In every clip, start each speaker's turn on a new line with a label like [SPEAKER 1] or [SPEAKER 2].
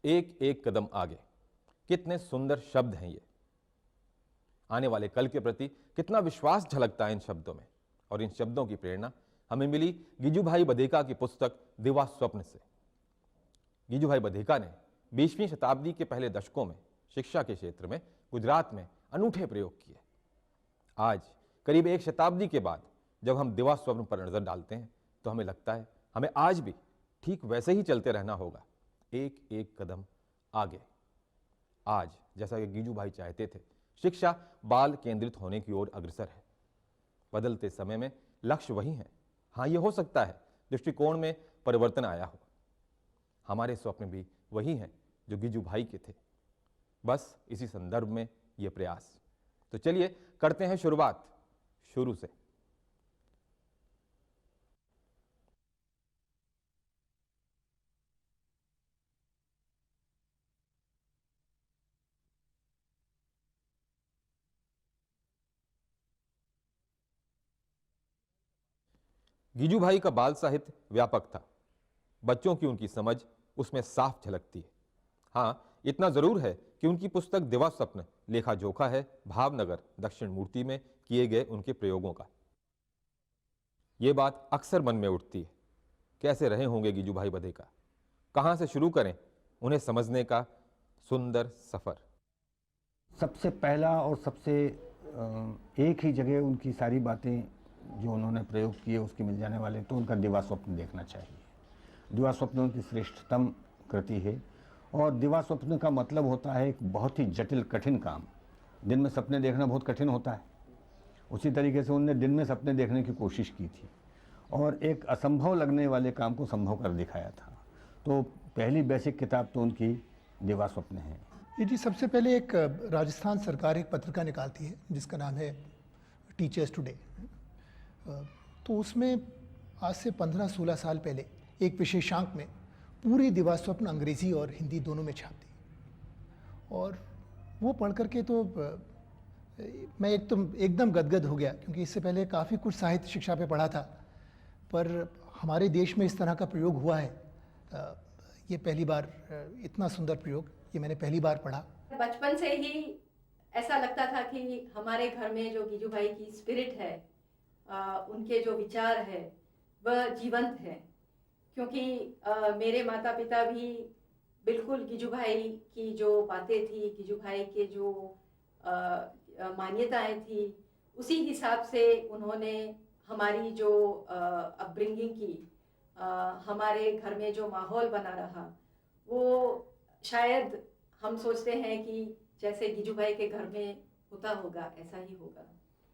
[SPEAKER 1] एक एक कदम आगे। कितने सुंदर शब्द हैं ये। आने वाले कल के प्रति कितना विश्वास झलकता है इन शब्दों में। और इन शब्दों की प्रेरणा हमें मिली गिजुभाई बधेका की पुस्तक दिवा स्वप्न से। गिजुभाई बधेका ने 20वीं शताब्दी के पहले दशकों में शिक्षा के क्षेत्र में गुजरात में अनूठे प्रयोग किए। आज करीब एक शताब्दी के बाद जब हम दिवा स्वप्न पर नजर डालते हैं तो हमें लगता है हमें आज भी ठीक वैसे ही चलते रहना होगा, एक एक कदम आगे। आज जैसा कि गिजुभाई चाहते थे, शिक्षा बाल केंद्रित होने की ओर अग्रसर है। बदलते समय में लक्ष्य वही है। हाँ, यह हो सकता है दृष्टिकोण में परिवर्तन आया हो। हमारे स्वप्न भी वही हैं जो गिजुभाई के थे। बस इसी संदर्भ में यह प्रयास। तो चलिए करते हैं शुरुआत शुरू से। गिजुभाई का बाल साहित्य व्यापक था। बच्चों की उनकी समझ उसमें साफ झलकती है। हाँ, इतना जरूर है कि उनकी पुस्तक दिवा स्वप्न लेखा जोखा है भावनगर दक्षिण मूर्ति में किए गए उनके प्रयोगों का। ये बात अक्सर मन में उठती है, कैसे रहे होंगे गिजुभाई बधेका, कहां से शुरू करें उन्हें समझने का सुंदर सफर।
[SPEAKER 2] सबसे पहला और सबसे एक ही जगह उनकी सारी बातें जो उन्होंने प्रयोग किए उसके मिल जाने वाले, तो उनका दिवा स्वप्न देखना चाहिए। दिवा स्वप्न उनकी श्रेष्ठतम कृति है। और दिवा स्वप्न का मतलब होता है एक बहुत ही जटिल कठिन काम। दिन में सपने देखना बहुत कठिन होता है, उसी तरीके से उनने दिन में सपने देखने की कोशिश की थी और एक असंभव लगने वाले काम को संभव कर दिखाया था। तो पहली बेसिक किताब तो उनकी दिवा स्वप्न है।
[SPEAKER 3] ये जी सबसे पहले एक राजस्थान सरकार एक पत्रिका निकालती है जिसका नाम है टीचर्स टुडे। तो उसमें आज से 15-16 साल पहले एक विशेषांक में पूरी दिवा स्वप्न अंग्रेज़ी और हिंदी दोनों में छाप दी। और वो पढ़ करके तो मैं एकदम गदगद हो गया, क्योंकि इससे पहले काफ़ी कुछ साहित्य शिक्षा पे पढ़ा था, पर हमारे देश में इस तरह का प्रयोग हुआ है, ये पहली बार, इतना सुंदर प्रयोग ये मैंने पहली बार पढ़ा।
[SPEAKER 4] बचपन से ही ऐसा लगता था कि हमारे घर में जो गिजुभाई की स्पिरिट है, उनके जो विचार है वह जीवंत है। क्योंकि मेरे माता पिता भी बिल्कुल गिजुभाई की जो बातें थी, गिजुभाई के जो मान्यताएं थी, उसी हिसाब से उन्होंने हमारी जो अपब्रिंगिंग की, हमारे घर में जो माहौल बना रहा, वो शायद हम सोचते हैं कि जैसे गिजुभाई के घर में होता होगा ऐसा ही होगा।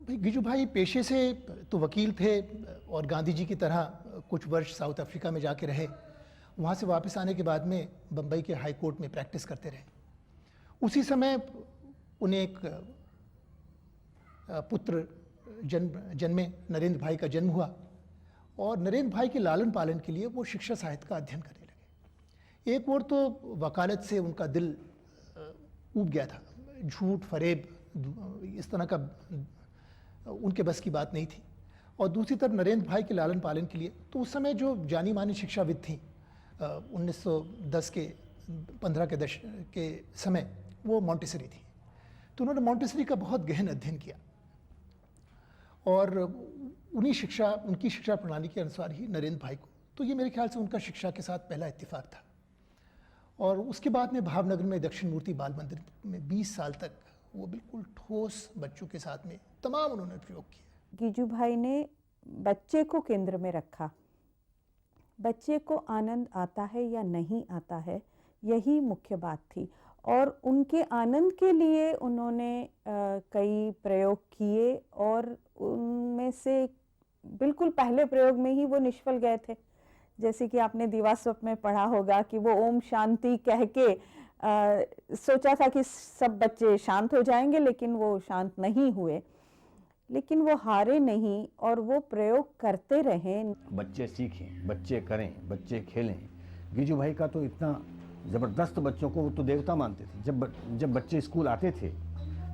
[SPEAKER 3] भाई गिजुभाई पेशे से तो वकील थे और गांधी जी की तरह कुछ वर्ष साउथ अफ्रीका में जाके रहे। वहाँ से वापस आने के बाद में बम्बई के हाई कोर्ट में प्रैक्टिस करते रहे। उसी समय उन्हें एक पुत्र जन्मे, नरेंद्र भाई का जन्म हुआ और नरेंद्र भाई के लालन पालन के लिए वो शिक्षा साहित्य का अध्ययन करने लगे। एक ओर तो वकालत से उनका दिल ऊब गया था, झूठ फरेब इस तरह का उनके बस की बात नहीं थी, और दूसरी तरफ नरेंद्र भाई के लालन पालन के लिए तो उस समय जो जानी मानी शिक्षाविद थी 1910 के 15 के दशक के समय, वो मॉन्टेसरी थी। तो उन्होंने मॉन्टेसरी का बहुत गहन अध्ययन किया और उनकी शिक्षा प्रणाली के अनुसार ही नरेंद्र भाई को, तो ये मेरे ख्याल से उनका शिक्षा के साथ पहला इत्तेफाक था। और उसके बाद में भावनगर में दक्षिण मूर्ति बाल मंदिर में 20 साल तक वो बिल्कुल ठोस बच्चों के साथ में तमाम उन्होंने प्रयोग किए।
[SPEAKER 5] गिजुभाई ने बच्चे को केंद्र में रखा। बच्चे को आनंद आता है या नहीं आता है, यही मुख्य बात थी। और उनके आनंद के लिए उन्होंने कई प्रयोग किए और उनमें से बिल्कुल पहले प्रयोग में ही वो निष्फल गए थे। जैसे कि आपने दिवा स्वप्न में पढ़ा होगा कि वो ओम शांति कह के सोचा था कि सब बच्चे शांत हो जाएंगे, लेकिन वो शांत नहीं हुए। लेकिन वो हारे नहीं और वो प्रयोग करते रहे।
[SPEAKER 2] बच्चे सीखें, बच्चे करें, बच्चे खेलें। गिजुभाई का तो इतना ज़बरदस्त, बच्चों को वो तो देवता मानते थे। जब बच्चे स्कूल आते थे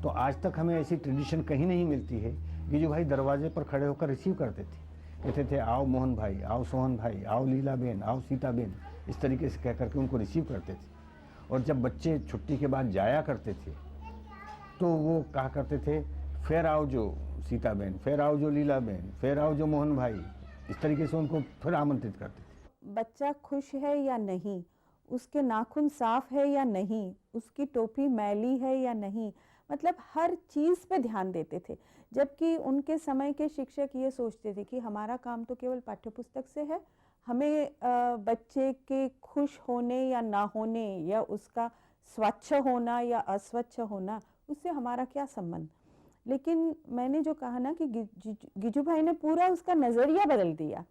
[SPEAKER 2] तो आज तक हमें ऐसी ट्रेडिशन कहीं नहीं मिलती है। गिजुभाई दरवाजे पर खड़े होकर रिसीव करते थे, कहते थे आओ मोहन भाई, आओ सोहन भाई, आओ लीला बेन, आओ सीता बेन, इस तरीके से कह करके उनको रिसीव करते थे। और जब बच्चे छुट्टी के बाद जाया करते थे तो वो कहा करते थे, फिर आओ जो सीताबेन, फिर आओ जो लीलाबेन, फिर आओ जो मोहन भाई। इस तरीके से उनको फिर आमंत्रित करते थे।
[SPEAKER 5] बच्चा खुश है या नहीं, उसके नाखून साफ है या नहीं, उसकी टोपी मैली है या नहीं, मतलब हर चीज़ पे ध्यान देते थे। जबकि उनके समय के शिक्षक ये सोचते थे कि हमारा काम तो केवल पाठ्यपुस्तक से है, हमें बच्चे के खुश होने या ना होने या उसका स्वच्छ होना या अस्वच्छ होना, उससे हमारा क्या संबंध। लेकिन मैंने जो कहा ना कि गिजू भाई ने पूरा उसका नज़रिया बदल दिया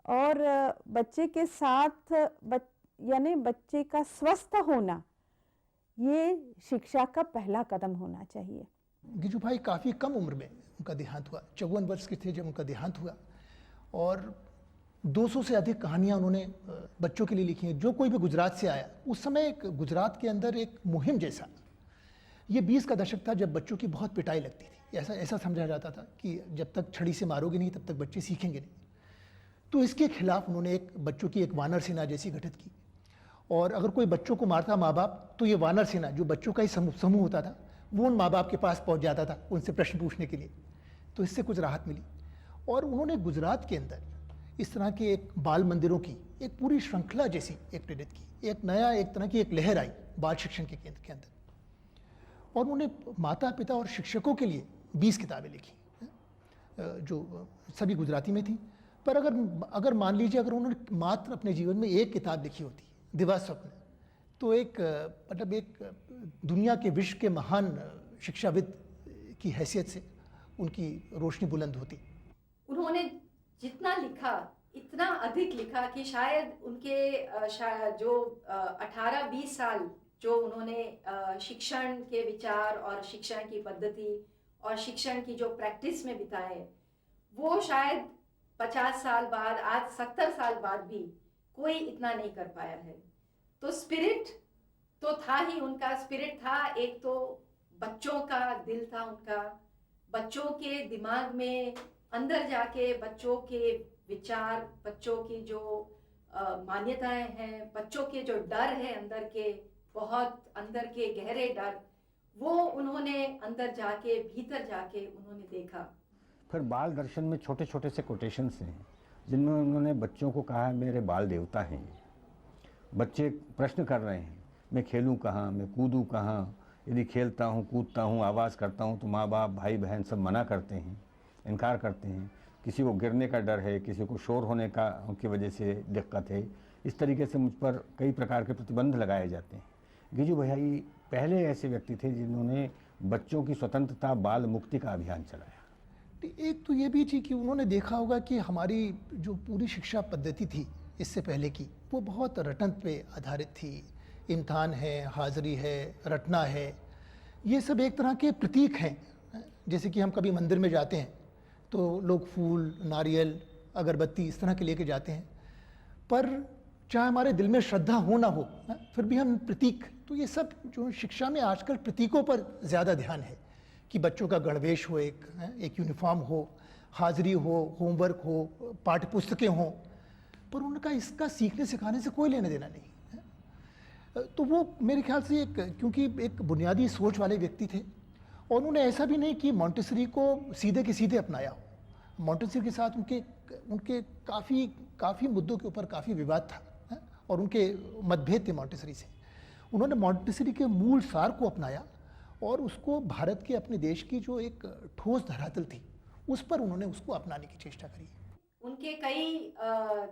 [SPEAKER 5] और बच्चे के साथ यानी बच्चे का स्वस्थ होना ये शिक्षा का पहला कदम होना चाहिए।
[SPEAKER 3] गिजू भाई काफ़ी कम उम्र में उनका देहांत हुआ, 54 वर्ष के थे जब उनका देहांत हुआ, और 200 से अधिक कहानियाँ उन्होंने बच्चों के लिए लिखी हैं। जो कोई भी गुजरात से आया, उस समय एक गुजरात के अंदर एक मुहिम जैसा, ये 20 का दशक था जब बच्चों की बहुत पिटाई लगती थी। ऐसा समझा जाता था कि जब तक छड़ी से मारोगे नहीं तब तक बच्चे सीखेंगे नहीं। तो इसके खिलाफ उन्होंने बच्चों की एक वानर सेना जैसी गठित की, और अगर कोई बच्चों को मारता माँ बाप तो ये वानर सेना, जो बच्चों का ही समूह होता था, वो उन माँ बाप के पास पहुँच जाता था उनसे प्रश्न पूछने के लिए। तो इससे कुछ राहत मिली, और उन्होंने गुजरात के अंदर इस तरह के एक बाल मंदिरों की एक पूरी श्रृंखला जैसी एक प्रेरित की। एक नया एक तरह की एक लहर आई बाल शिक्षण के केंद्र के अंदर, और उन्होंने माता पिता और शिक्षकों के लिए 20 किताबें लिखी जो सभी गुजराती में थी। पर अगर मान लीजिए अगर उन्होंने मात्र अपने जीवन में एक किताब लिखी होती, दिवा स्वप्न, तो एक मतलब एक दुनिया के विश्व के महान शिक्षाविद की हैसियत से उनकी रोशनी बुलंद होती।
[SPEAKER 4] उन्होंने जितना लिखा इतना अधिक लिखा कि शायद उनके जो 18-20 साल जो उन्होंने शिक्षण के विचार और शिक्षण की पद्धति और शिक्षण की जो प्रैक्टिस में बिताए, वो शायद 50 साल बाद, आज 70 साल बाद भी कोई इतना नहीं कर पाया है। तो स्पिरिट तो था ही, उनका स्पिरिट था। एक तो बच्चों का दिल था उनका, बच्चों के दिमाग में अंदर जाके बच्चों के विचार, बच्चों की जो मान्यताएं हैं, बच्चों के जो डर है अंदर के, बहुत अंदर के गहरे डर, वो उन्होंने अंदर जाके, भीतर जाके उन्होंने देखा।
[SPEAKER 2] फिर बाल दर्शन में छोटे छोटे से कोटेशंस हैं जिनमें उन्होंने बच्चों को कहा है मेरे बाल देवता हैं। बच्चे प्रश्न कर रहे हैं, मैं खेलूं कहाँ, मैं कूदूं कहाँ, यदि खेलता हूँ, कूदता हूँ, आवाज़ करता हूँ तो माँ बाप भाई बहन सब मना करते हैं, इनकार करते हैं। किसी को गिरने का डर है, किसी को शोर होने का की वजह से दिक्कत है। इस तरीके से मुझ पर कई प्रकार के प्रतिबंध लगाए जाते हैं। गिजू भैया पहले ऐसे व्यक्ति थे जिन्होंने बच्चों की स्वतंत्रता, बाल मुक्ति का अभियान चलाया।
[SPEAKER 3] एक तो ये भी थी कि उन्होंने देखा होगा कि हमारी जो पूरी शिक्षा पद्धति थी इससे पहले की, वो बहुत रटन पे आधारित थी। इम्तहान है, हाज़िरी है, रटना है, ये सब एक तरह के प्रतीक हैं। जैसे कि हम कभी मंदिर में जाते हैं तो लोग फूल, नारियल, अगरबत्ती इस तरह के लेके जाते हैं, पर चाहे हमारे दिल में श्रद्धा हो ना हो, फिर भी हम प्रतीक, तो ये सब जो शिक्षा में आजकल प्रतीकों पर ज़्यादा ध्यान है कि बच्चों का गणवेश हो, एक यूनिफॉर्म हो, हाज़िरी हो, होमवर्क हो, पाठ्य पुस्तकें हों, पर उनका इसका सीखने सिखाने से कोई लेना देना नहीं। तो वो मेरे ख्याल से क्योंकि एक बुनियादी सोच वाले व्यक्ति थे, और उन्होंने ऐसा भी नहीं कि मॉन्टेसरी को सीधे के सीधे अपनाया हो। मॉन्टेसरी के साथ उनके काफ़ी मुद्दों के ऊपर काफ़ी विवाद था, और उनके मतभेद थे मॉन्टेसरी से। उन्होंने मॉन्टेसरी के मूल सार को अपनाया और उसको भारत के, अपने देश की जो एक ठोस धरातल थी, उस पर उन्होंने उसको अपनाने की चेष्टा करी।
[SPEAKER 4] उनके कई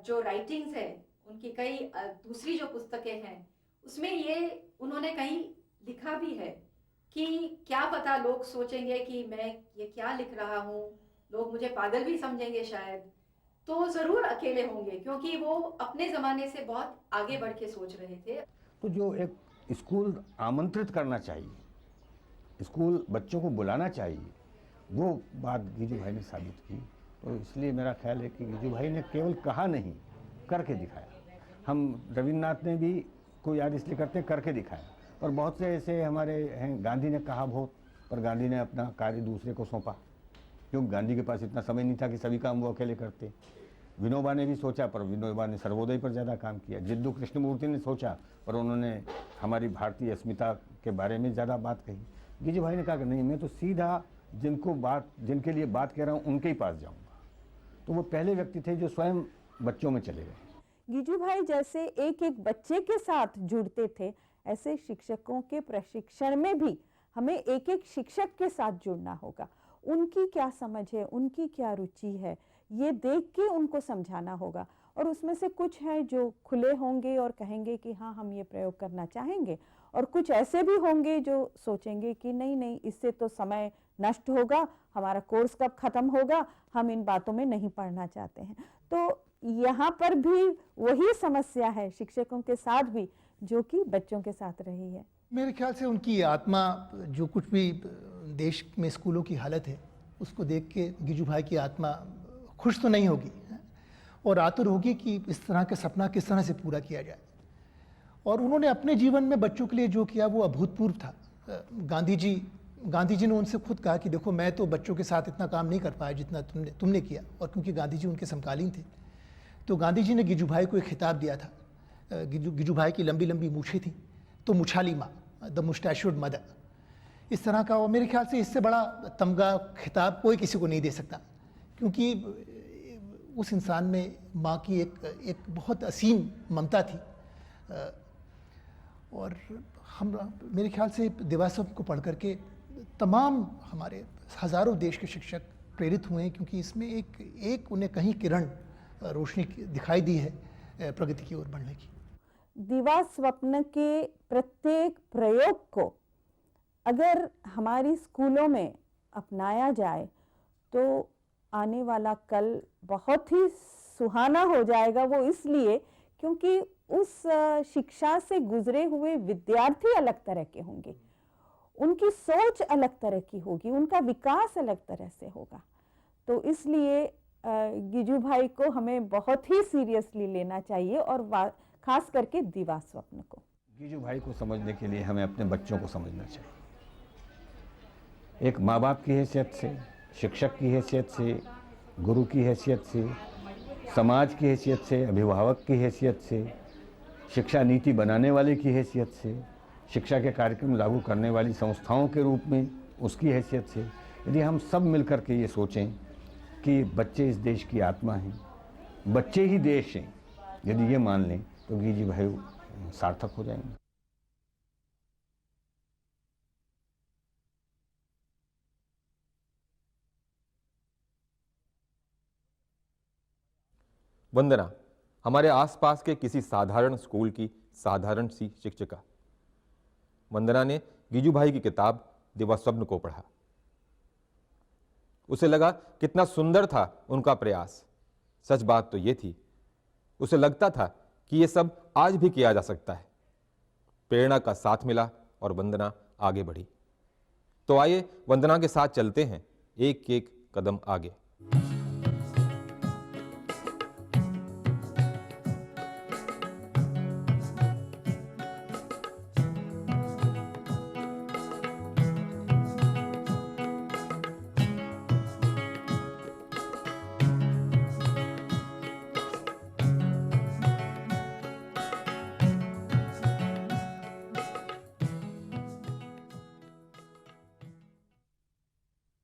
[SPEAKER 4] जो राइटिंग्स है, उनकी कई दूसरी जो पुस्तकें हैं, उसमें ये उन्होंने कहीं लिखा भी है कि क्या पता लोग सोचेंगे कि मैं ये क्या लिख रहा हूँ, लोग मुझे पागल भी समझेंगे शायद, तो ज़रूर अकेले होंगे, क्योंकि वो अपने ज़माने से बहुत आगे बढ़ के सोच रहे थे।
[SPEAKER 2] तो जो एक स्कूल आमंत्रित करना चाहिए, स्कूल बच्चों को बुलाना चाहिए, वो बात गिजू भाई ने साबित की। तो इसलिए मेरा ख्याल है कि गिजू भाई ने केवल कहा नहीं, करके दिखाया। हम रविन्द्रनाथ ने भी को याद इसलिए करते हैं, करके दिखाया। और बहुत से ऐसे हमारे हैं, गांधी ने कहा बहुत, पर गांधी ने अपना कार्य दूसरे को सौंपा, क्योंकि गांधी के पास इतना समय नहीं था कि सभी काम वो अकेले करते। विनोबा ने भी सोचा, पर विनोबा ने सर्वोदय पर ज़्यादा काम किया। जिद्दू कृष्णमूर्ति ने सोचा, पर उन्होंने हमारी भारतीय अस्मिता के बारे में ज़्यादा बात कही। गिजू भाई ने कहा कि नहीं, मैं तो सीधा जिनके लिए बात कह रहा हूँ उनके ही पास जाऊँगा। तो वो पहले व्यक्ति थे जो स्वयं बच्चों में चले गए।
[SPEAKER 5] गिजू भाई जैसे एक एक बच्चे के साथ जुड़ते थे, ऐसे शिक्षकों के प्रशिक्षण में भी हमें एक एक शिक्षक के साथ जुड़ना होगा। उनकी क्या समझ है, उनकी क्या रुचि है, ये देख के उनको समझाना होगा। और उसमें से कुछ है जो खुले होंगे और कहेंगे कि हाँ हम ये प्रयोग करना चाहेंगे, और कुछ ऐसे भी होंगे जो सोचेंगे कि नहीं नहीं, इससे तो समय नष्ट होगा, हमारा कोर्स कब खत्म होगा, हम इन बातों में नहीं पढ़ना चाहते हैं। तो यहाँ पर भी वही समस्या है शिक्षकों के साथ भी, जो कि बच्चों के साथ रही है।
[SPEAKER 3] मेरे ख्याल से उनकी आत्मा, जो कुछ भी देश में स्कूलों की हालत है उसको देख के गिजू भाई की आत्मा खुश तो नहीं होगी, और आतुर होगी कि इस तरह का सपना किस तरह से पूरा किया जाए। और उन्होंने अपने जीवन में बच्चों के लिए जो किया वो अभूतपूर्व था। गांधी जी ने उनसे खुद कहा कि देखो, मैं तो बच्चों के साथ इतना काम नहीं कर पाया जितना तुमने किया। और क्योंकि गांधी जी उनके समकालीन थे, तो गांधी जी ने गिजू भाई को एक खिताब दिया था। गिजू भाई की लंबी लंबी मूछें थी, तो मुछाली माँ, द मुस्टैच्यूड मदर, इस तरह का। और मेरे ख्याल से इससे बड़ा तमगा खिताब कोई किसी को नहीं दे सकता, क्योंकि उस इंसान में माँ की एक बहुत असीम ममता थी। और हम, मेरे ख्याल से दिवास्वप्न को पढ़ करके तमाम हमारे हज़ारों देश के शिक्षक प्रेरित हुए हैं, क्योंकि इसमें एक उन्हें कहीं किरण रोशनी दिखाई दी है प्रगति की ओर बढ़ने की।
[SPEAKER 5] दिवास्वप्न के प्रत्येक प्रयोग को अगर हमारी स्कूलों में अपनाया जाए तो आने वाला कल बहुत ही सुहाना हो जाएगा। वो इसलिए क्योंकि उस शिक्षा से गुजरे हुए विद्यार्थी अलग तरह के होंगे, उनकी सोच अलग तरह की होगी, उनका विकास अलग तरह से होगा। तो इसलिए गिजू भाई को हमें बहुत ही सीरियसली लेना चाहिए, और खास करके दिवास्वप्न को।
[SPEAKER 2] गिजू भाई को समझने के लिए हमें अपने बच्चों को समझना चाहिए। एक माँ बाप की हैसियत से, शिक्षक की हैसियत से, गुरु की हैसियत से, समाज की हैसियत से, अभिभावक की हैसियत से, शिक्षा नीति बनाने वाले की हैसियत से, शिक्षा के कार्यक्रम लागू करने वाली संस्थाओं के रूप में उसकी हैसियत से, यदि हम सब मिलकर के ये सोचें कि बच्चे इस देश की आत्मा हैं, बच्चे ही देश हैं, यदि ये मान लें तो गिजू भाई सार्थक हो जाएंगे।
[SPEAKER 1] वंदना हमारे आसपास के किसी साधारण स्कूल की साधारण सी शिक्षिका। वंदना ने गिजू भाई की किताब दिवास्वप्न को पढ़ा। उसे लगा कितना सुंदर था उनका प्रयास। सच बात तो यह थी, उसे लगता था कि यह सब आज भी किया जा सकता है। प्रेरणा का साथ मिला और वंदना आगे बढ़ी। तो आइए वंदना के साथ चलते हैं एक एक कदम आगे।